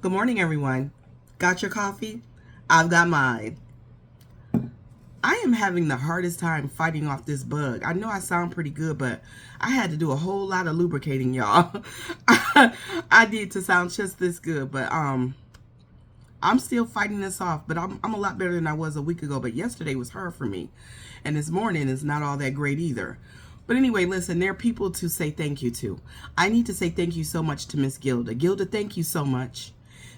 Good morning, everyone. Got your coffee? I've got mine. I am having the hardest time fighting off this bug. I know I sound pretty good, but I had to do a whole lot of lubricating, y'all. I did to sound just this good, but I'm still fighting this off, but I'm a lot better than I was a week ago, but yesterday was hard for me. And this morning is not all that great either. But anyway, listen, there are people to say thank you to. I need to say thank you so much to Miss Gilda. Gilda, thank you so much.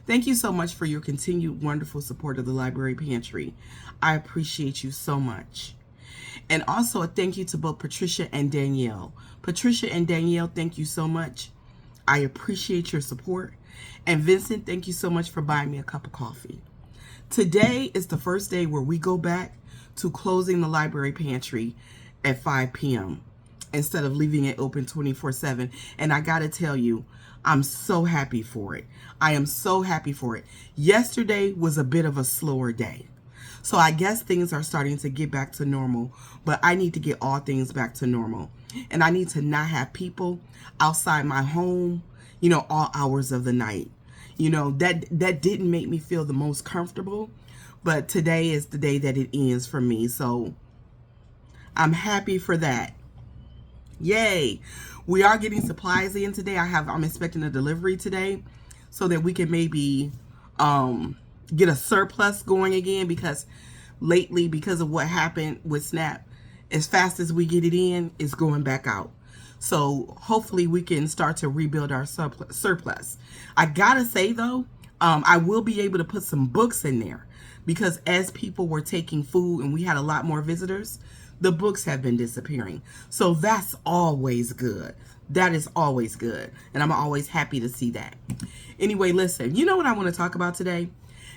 Thank you so much for your continued wonderful support of the Library Pantry. I appreciate you so much. And also a thank you to both Patricia and Danielle. Patricia and Danielle, thank you so much. I appreciate your support. And Vincent, thank you so much for buying me a cup of coffee. Today is the first day where we go back to closing the Library Pantry at 5 p.m. instead of leaving it open 24/7. And I gotta tell you, I'm so happy for it. I am so happy for it. Yesterday was a bit of a slower day. So I guess things are starting to get back to normal, but I need to get all things back to normal. And I need to not have people outside my home, all hours of the night. That didn't make me feel the most comfortable, but today is the day that it ends for me. So I'm happy for that. Yay. We are getting supplies in today. I'm expecting a delivery today so that we can maybe get a surplus going again, because lately, because of what happened with SNAP, as fast as we get it in, it's going back out. So hopefully we can start to rebuild our surplus. I gotta say though, I will be able to put some books in there, because as people were taking food and we had a lot more visitors, the books have been disappearing. So that's always good. That is always good. And I'm always happy to see that. Anyway, listen, you know what I want to talk about today?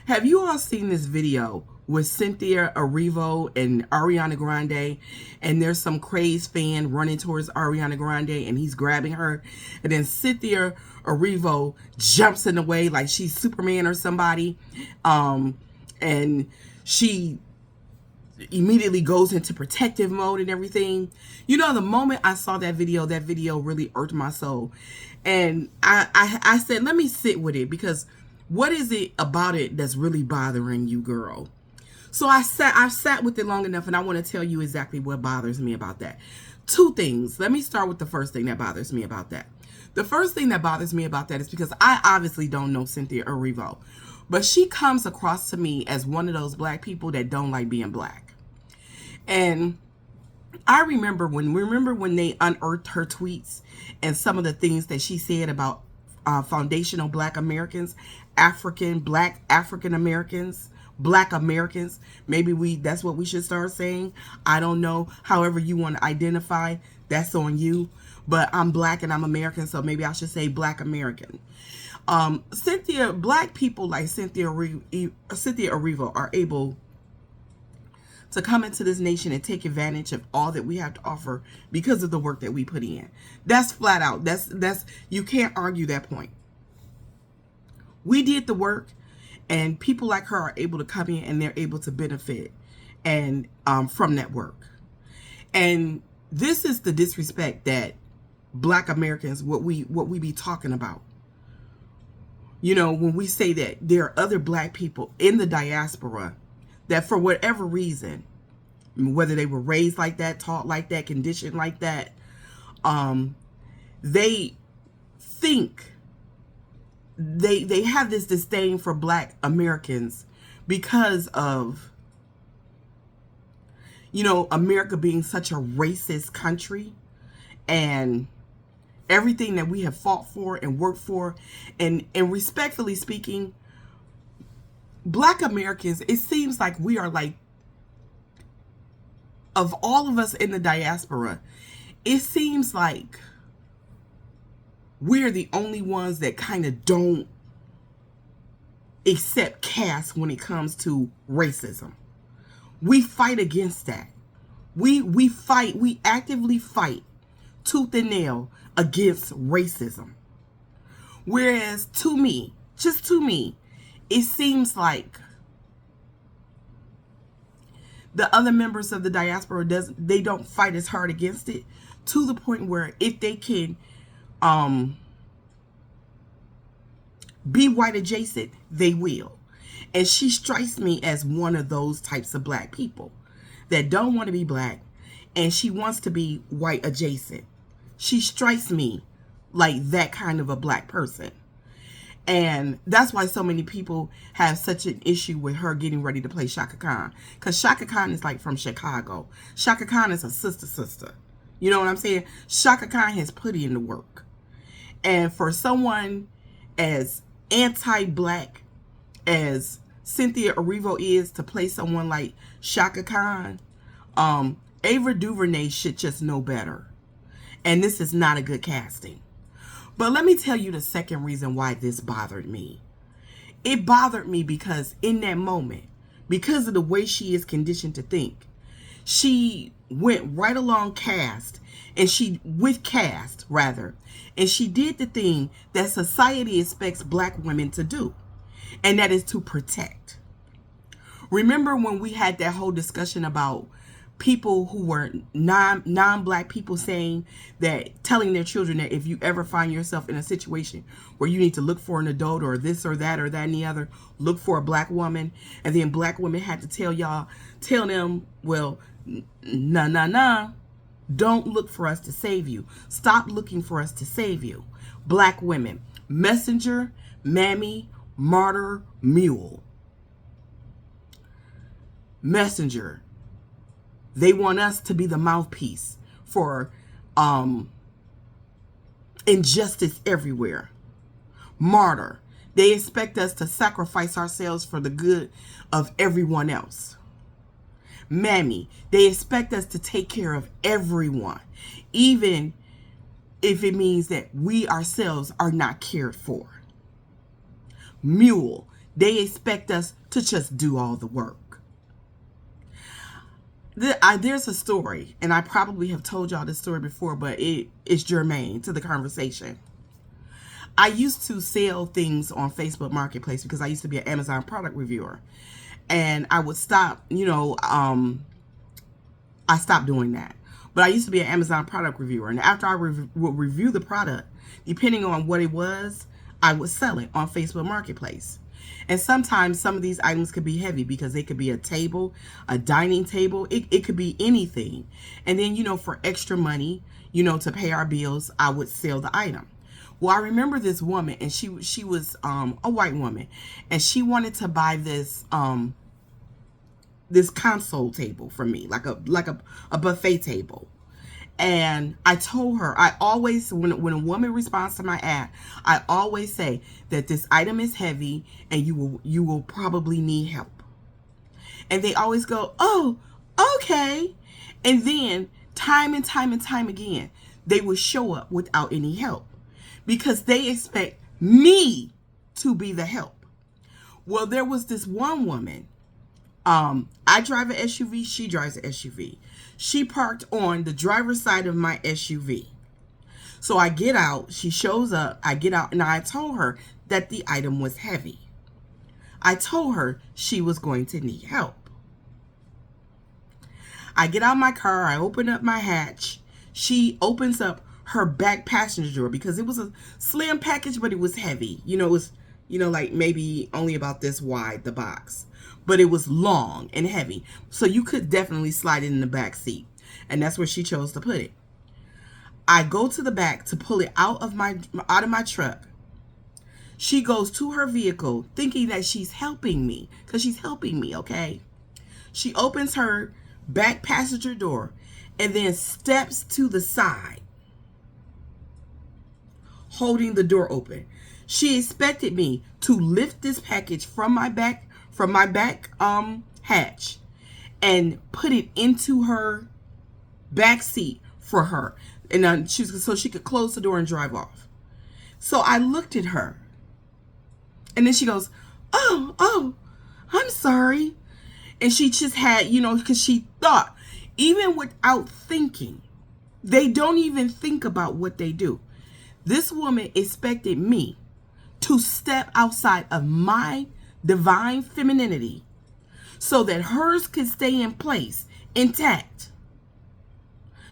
Have you all seen this video with Cynthia Erivo and Ariana Grande? And there's some crazed fan running towards Ariana Grande and he's grabbing her. And then Cynthia Erivo jumps in the way like she's Superman or somebody. And she immediately goes into protective mode and everything. The moment I saw that video really irked my soul. And I said, let me sit with it, because what is it about it that's really bothering you, girl? So I sat with it long enough, and I want to tell you exactly what bothers me about that. Two things. Let me start with the first thing that bothers me about that. The first thing that bothers me about that is because I obviously don't know Cynthia Erivo, but she comes across to me as one of those black people that don't like being black. And I remember when they unearthed her tweets and some of the things that she said about foundational black Americans, black African Americans, black Americans. Maybe that's what we should start saying. I don't know. However you want to identify, that's on you. But I'm black and I'm American, so maybe I should say black American. Black people like Cynthia Erivo are able to come into this nation and take advantage of all that we have to offer because of the work that we put in. That's flat out. That's you can't argue that point. We did the work, and people like her are able to come in and they're able to benefit and from that work. And this is the disrespect that black Americans, what we be talking about. When we say that there are other black people in the diaspora that for whatever reason, whether they were raised like that, taught like that, conditioned like that, they think they have this disdain for black Americans because of, America being such a racist country and everything that we have fought for and worked for. And respectfully speaking, black Americans, it seems like we are like, of all of us in the diaspora, it seems like we're the only ones that kind of don't accept caste when it comes to racism. We fight against that. We actively fight tooth and nail against racism. Whereas to me, just to me, it seems like the other members of the diaspora they don't fight as hard against it, to the point where if they can be white adjacent, they will. And she strikes me as one of those types of black people that don't want to be black, and she wants to be white adjacent. She strikes me like that kind of a black person. And that's why so many people have such an issue with her getting ready to play Shaka Khan. Because Shaka Khan is like from Chicago. Shaka Khan is a sister. You know what I'm saying? Shaka Khan has put in the work. And for someone as anti-black as Cynthia Erivo is to play someone like Shaka Khan, Ava DuVernay should just know better. And this is not a good casting. But let me tell you the second reason why this bothered me. It bothered me because in that moment, because of the way she is conditioned to think, she went right along cast, and she did the thing that society expects black women to do, and that is to protect. Remember when we had that whole discussion about people who were non-black people saying that, telling their children that if you ever find yourself in a situation where you need to look for an adult or this or that and the other, look for a black woman. And then black women had to tell them, well, nah, don't look for us to save you. Stop looking for us to save you. Black women, messenger, mammy, martyr, mule. Messenger. They want us to be the mouthpiece for injustice everywhere. Martyr. They expect us to sacrifice ourselves for the good of everyone else. Mammy. They expect us to take care of everyone, even if it means that we ourselves are not cared for. Mule. They expect us to just do all the work. There's a story, and I probably have told y'all this story before, but it is germane to the conversation. I used to sell things on Facebook Marketplace because I used to be an Amazon product reviewer, and I would stop, I stopped doing that. But I used to be an Amazon product reviewer, and after I would review the product, depending on what it was, I would sell it on Facebook Marketplace. And sometimes some of these items could be heavy because they could be a table, a dining table. It could be anything. And then, for extra money, to pay our bills, I would sell the item. Well, I remember this woman, and she was a white woman, and she wanted to buy this this console table from me, like a buffet table. And I told her, I always, when a woman responds to my ad, I always say that this item is heavy and you will probably need help. And they always go, oh, okay. And then time and time again, they will show up without any help because they expect me to be the help. Well, there was this one woman. I drive an SUV. She drives an SUV. She parked on the driver's side of my SUV. So I get out. She shows up. I get out, and I told her that the item was heavy. I told her she was going to need help. I get out my car. I open up my hatch. She opens up her back passenger door because it was a slim package, but it was heavy. It was, like maybe only about this wide, the box. But it was long and heavy. So you could definitely slide it in the back seat. And that's where she chose to put it. I go to the back to pull it out of my truck. She goes to her vehicle thinking that she's helping me. Because she's helping me, okay? She opens her back passenger door and then steps to the side, holding the door open. She expected me to lift this package from my back hatch and put it into her back seat for her, and so she could close the door and drive off. So I looked at her, and then she goes, oh, I'm sorry. And she just had, because she thought, even without thinking, they don't even think about what they do. This woman expected me to step outside of my divine femininity so that hers could stay in place intact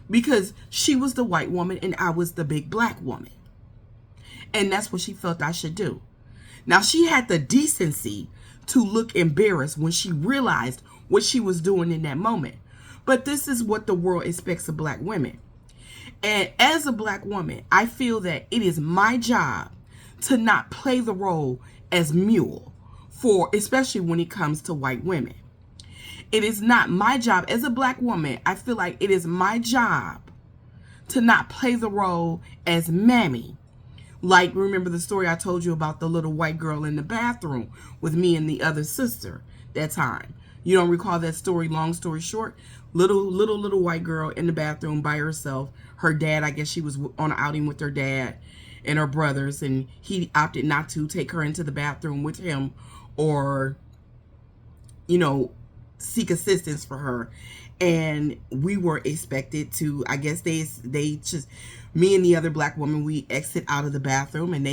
because she was the white woman and I was the big black woman. And that's what she felt I should do. Now, she had the decency to look embarrassed when she realized what she was doing in that moment. But this is what the world expects of black women. And as a black woman, I feel that it is my job to not play the role as mule for, especially when it comes to white women. It is not my job as a black woman. I feel like it is my job to not play the role as mammy. Like, remember the story I told you about the little white girl in the bathroom with me and the other sister that time? You don't recall that story? Long story short, little white girl in the bathroom by herself. Her dad, I guess she was on an outing with her dad and her brothers, and he opted not to take her into the bathroom with him or, you know, seek assistance for her. And we were expected to, I guess they just, me and the other black woman, we exit out of the bathroom, and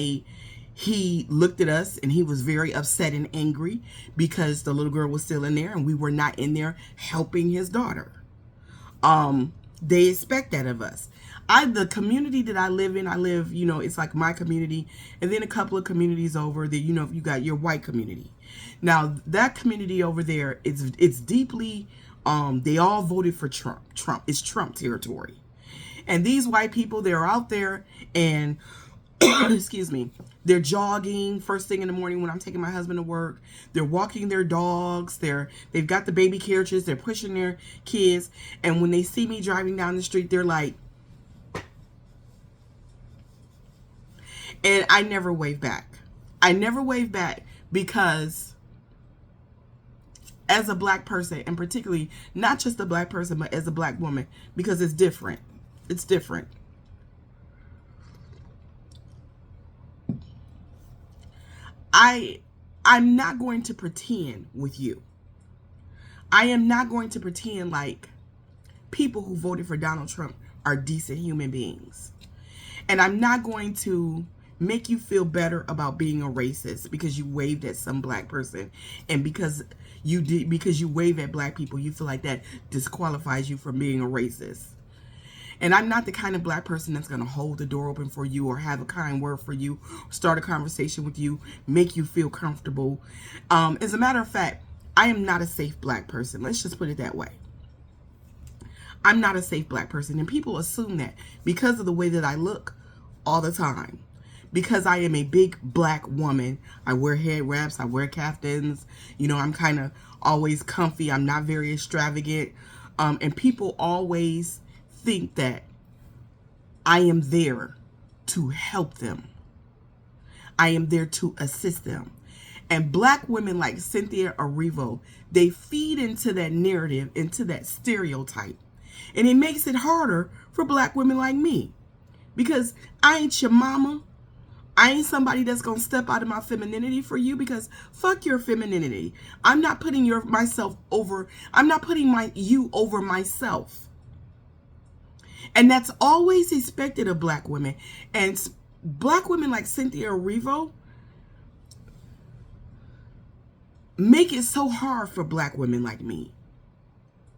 he looked at us and he was very upset and angry because the little girl was still in there and we were not in there helping his daughter. They expect that of us. The community that I live in, you know, it's like my community, and then a couple of communities over there, you know, you got your white community. Now, that community over there, it's deeply, they all voted for Trump. It's Trump territory. And these white people, they're out there and, excuse me, they're jogging first thing in the morning when I'm taking my husband to work. They're walking their dogs. They've got the baby carriages. They're pushing their kids. And when they see me driving down the street, they're like, and I never wave back. I never wave back because as a black person, and particularly not just a black person, but as a black woman, because it's different. It's different. I'm not going to pretend with you. I am not going to pretend like people who voted for Donald Trump are decent human beings. And I'm not going to make you feel better about being a racist because you waved at some black person, and because you wave at black people, you feel like that disqualifies you from being a racist. And I'm not the kind of black person that's going to hold the door open for you or have a kind word for you, start a conversation with you, make you feel comfortable. As a matter of fact, I am not a safe black person. Let's just put it that way. I'm not a safe black person. And people assume that because of the way that I look all the time. Because I am a big black woman. I wear head wraps. I wear caftans. You know, I'm kind of always comfy. I'm not very extravagant. And people always think that I am there to help them. I am there to assist them. And black women like Cynthia Erivo, they feed into that narrative, into that stereotype. And it makes it harder for black women like me. Because I ain't your mama. I ain't somebody that's going to step out of my femininity for you, because fuck your femininity. I'm not putting I'm not putting you over myself. And that's always expected of black women. And black women like Cynthia Erivo make it so hard for black women like me.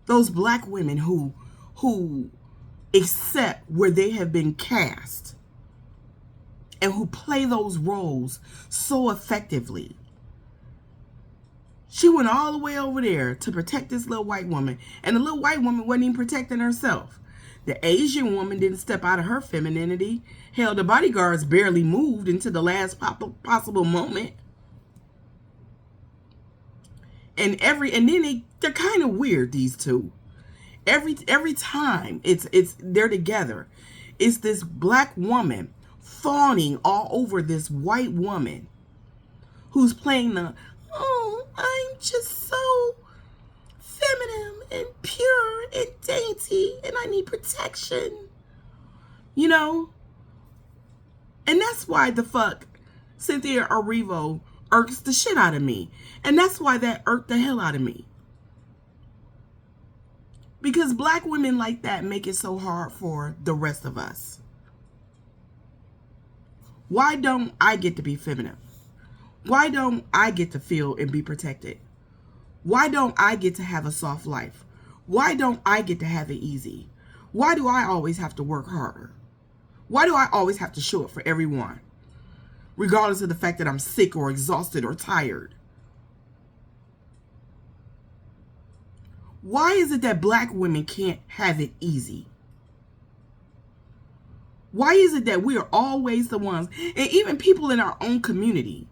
Those black women who accept where they have been cast and who play those roles so effectively. She went all the way over there to protect this little white woman, and the little white woman wasn't even protecting herself. The Asian woman didn't step out of her femininity. Hell, the bodyguards barely moved into the last possible moment. And then they're kind of weird, these two. Every time they're together, it's this black woman fawning all over this white woman who's playing I'm just so feminine and pure and dainty and I need protection, you know. And that's why the fuck Cynthia Erivo irks the shit out of me. And that's why that irked the hell out of me. Because black women like that make it so hard for the rest of us. Why don't I get to be feminine? Why don't I get to feel and be protected? Why don't I get to have a soft life? Why don't I get to have it easy? Why do I always have to work harder? Why do I always have to show up for everyone? regardless of the fact that I'm sick or exhausted or tired. Why is it that black women can't have it easy? Why is it that we are always the ones, and even people in our own community?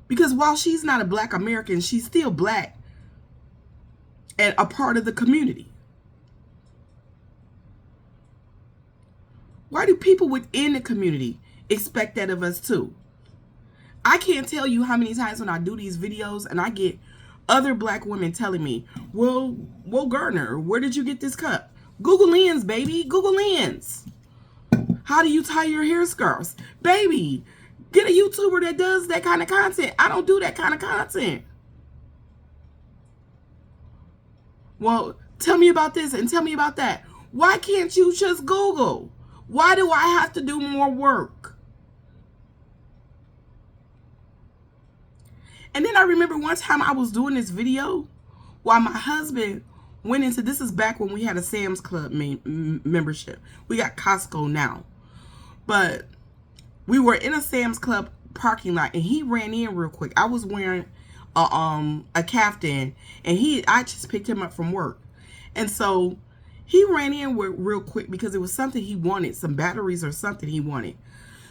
Because while she's not a black American, she's still black and a part of the community. Why do people within the community expect that of us too? I can't tell you how many times when I do these videos and I get other black women telling me, well, Gardner, where did you get this cup? Google Lens, baby, Google Lens. How do you tie your hair scarves? Baby, get a YouTuber that does that kind of content. I don't do that kind of content. Well, tell me about this and tell me about that. Why can't you just Google? Why do I have to do more work? And then I remember one time I was doing this video while my husband went into, this is back when we had a Sam's Club membership. We got Costco now. But we were in a Sam's Club parking lot and he ran in real quick. I was wearing a caftan and I just picked him up from work. And so he ran in real quick because it was something he wanted, some batteries or something he wanted.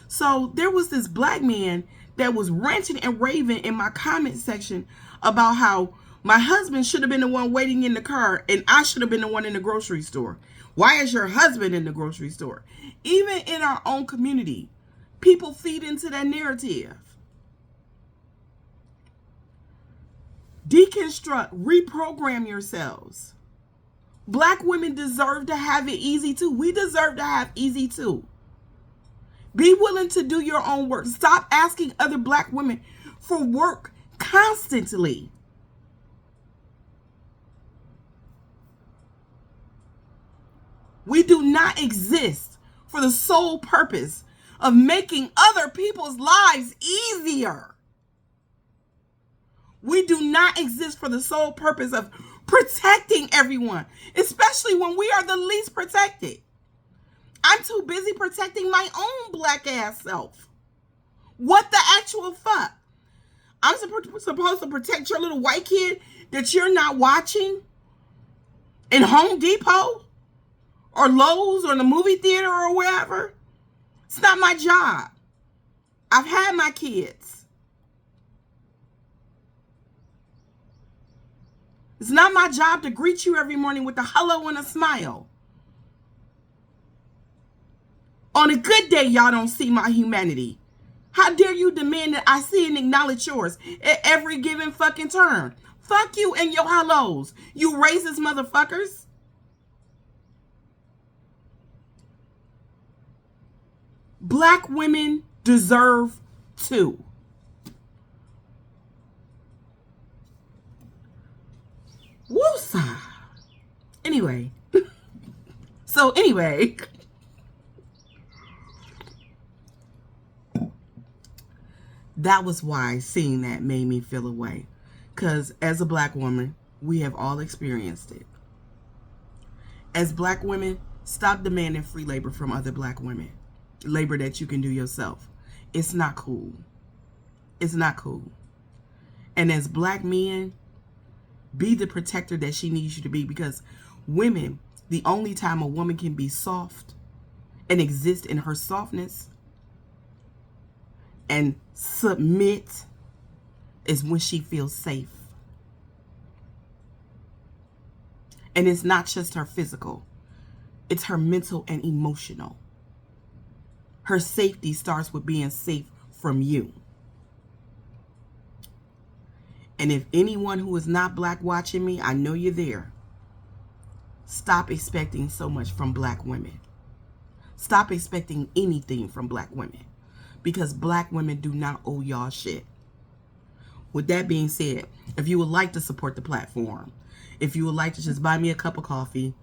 So there was this black man that was ranting and raving in my comment section about how my husband should have been the one waiting in the car and I should have been the one in the grocery store. Why is your husband in the grocery store? Even in our own community, people feed into that narrative. Deconstruct, reprogram yourselves. Black women deserve to have it easy too. We deserve to have easy too. Be willing to do your own work. Stop asking other black women for work constantly. We do not exist for the sole purpose of making other people's lives easier. We do not exist for the sole purpose of protecting everyone, especially when we are the least protected. I'm too busy protecting my own black ass self. What the actual fuck? I'm supposed to protect your little white kid that you're not watching in Home Depot or Lowe's or the movie theater or wherever? It's not my job. I've had my kids. It's not my job to greet you every morning with a hello and a smile. On a good day, y'all don't see my humanity. How dare you demand that I see and acknowledge yours at every given fucking turn? Fuck you and your hellos, you racist motherfuckers. Black women deserve too. Woosah. Anyway. Anyway. That was why seeing that made me feel a way. Because as a black woman, we have all experienced it. As black women, stop demanding free labor from other black women. Labor that you can do yourself. It's not cool. It's not cool. And as black men, be the protector that she needs you to be, because women, the only time a woman can be soft and exist in her softness and submit is when she feels safe. And it's not just her physical, it's her mental and emotional. Her safety starts with being safe from you. And if anyone who is not black watching me, I know you're there. Stop expecting so much from black women. Stop expecting anything from black women, because black women do not owe y'all shit. With that being said, if you would like to support the platform, if you would like to just buy me a cup of coffee,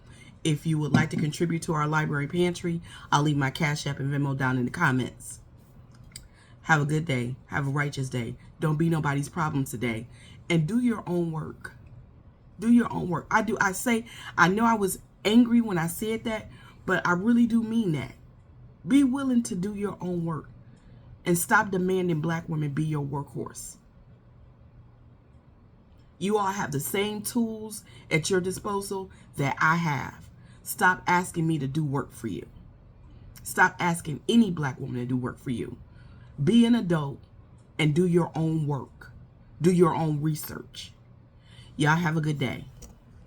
if you would like to contribute to our library pantry, I'll leave my Cash App and Venmo down in the comments. Have a good day. Have a righteous day. Don't be nobody's problem today. And do your own work. Do your own work. I know I was angry when I said that, but I really do mean that. Be willing to do your own work. And stop demanding black women be your workhorse. You all have the same tools at your disposal that I have. Stop asking me to do work for you. Stop asking any black woman to do work for you. Be an adult and do your own work. Do your own research. Y'all have a good day.